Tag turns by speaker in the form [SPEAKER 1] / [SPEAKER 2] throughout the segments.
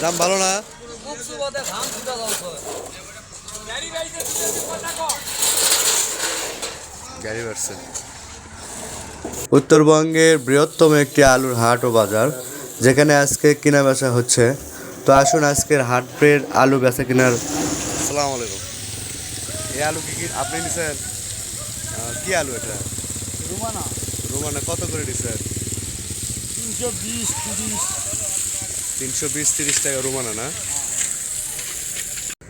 [SPEAKER 1] দাম ভালো না। গাড়ি বাড়ছে। উত্তরবঙ্গের বৃহত্তম একটি আলুর হাট ও বাজার, যেখানে আজকে কেনা বেচা হচ্ছে। তো আসুন আজকের হাটের আলু বেচা কেনার। আসসালামু আলাইকুম। এই আলু কি আপনি নিছেন? কি আলু এটা?
[SPEAKER 2] রুমানা
[SPEAKER 1] রোমানা কত করে নিছেন?
[SPEAKER 2] 320 30।
[SPEAKER 1] 320-30 টাকা রোমানা না?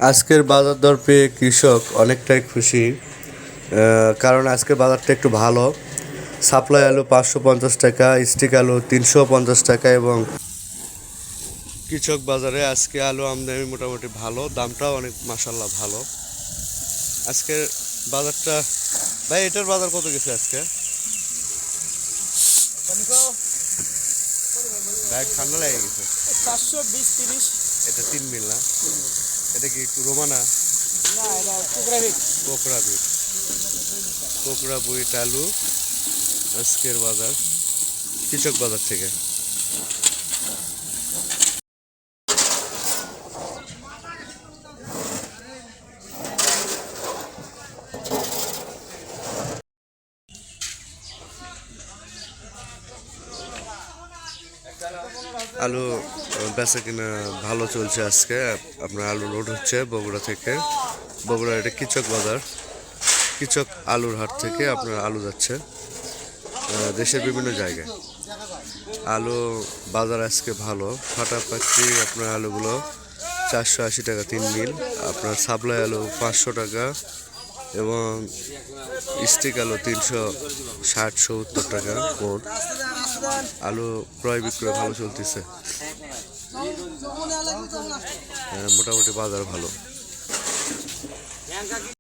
[SPEAKER 1] আজকের বাজার দর পেয়ে কৃষক অনেকটাই খুশি, কারণ আজকের বাজারটা একটু ভালো। সাপ্লাই আলু 550 টাকা, স্টিক আলু 350 টাকা এবং কৃষক বাজারে আজকে আলু আমদানি মোটামুটি ভালো, দামটাও অনেক মাশাল্লাহ ভালো। আজকের বাজারটা ভাই, এটার বাজার কত গেছে আজকে? ব্যাগ ঠান্ডা লেগে গেছে।
[SPEAKER 2] 420 30।
[SPEAKER 1] এটা 3 মিল না? এটা কি রোমানা?
[SPEAKER 2] না, এটা কোকড়া বিট।
[SPEAKER 1] কোকড়া বিট, কোকড়া বুইট আলু আজকের বাজার কৃষক বাজার থেকে। আলু বেচা কিনা ভালো চলছে আজকে। আপনার আলু লোড হচ্ছে বগুড়া থেকে। বগুড়া এটা কৃষক বাজার, কৃষক আলুর হাট থেকে আপনার আলু যাচ্ছে দেশের বিভিন্ন জায়গায়। আলু বাজার আজকে ভালো, ফাটাফাটি। আপনার আলুগুলো 480 টাকা 3 মিল। আপনার সাপ্লাই আলু 500 টাকা এবং স্টিক আলু 360-70 টাকা মোট। আলু ক্রয় বিক্রয় ভালো চলতেছে, মোটামুটি বাজার ভালো।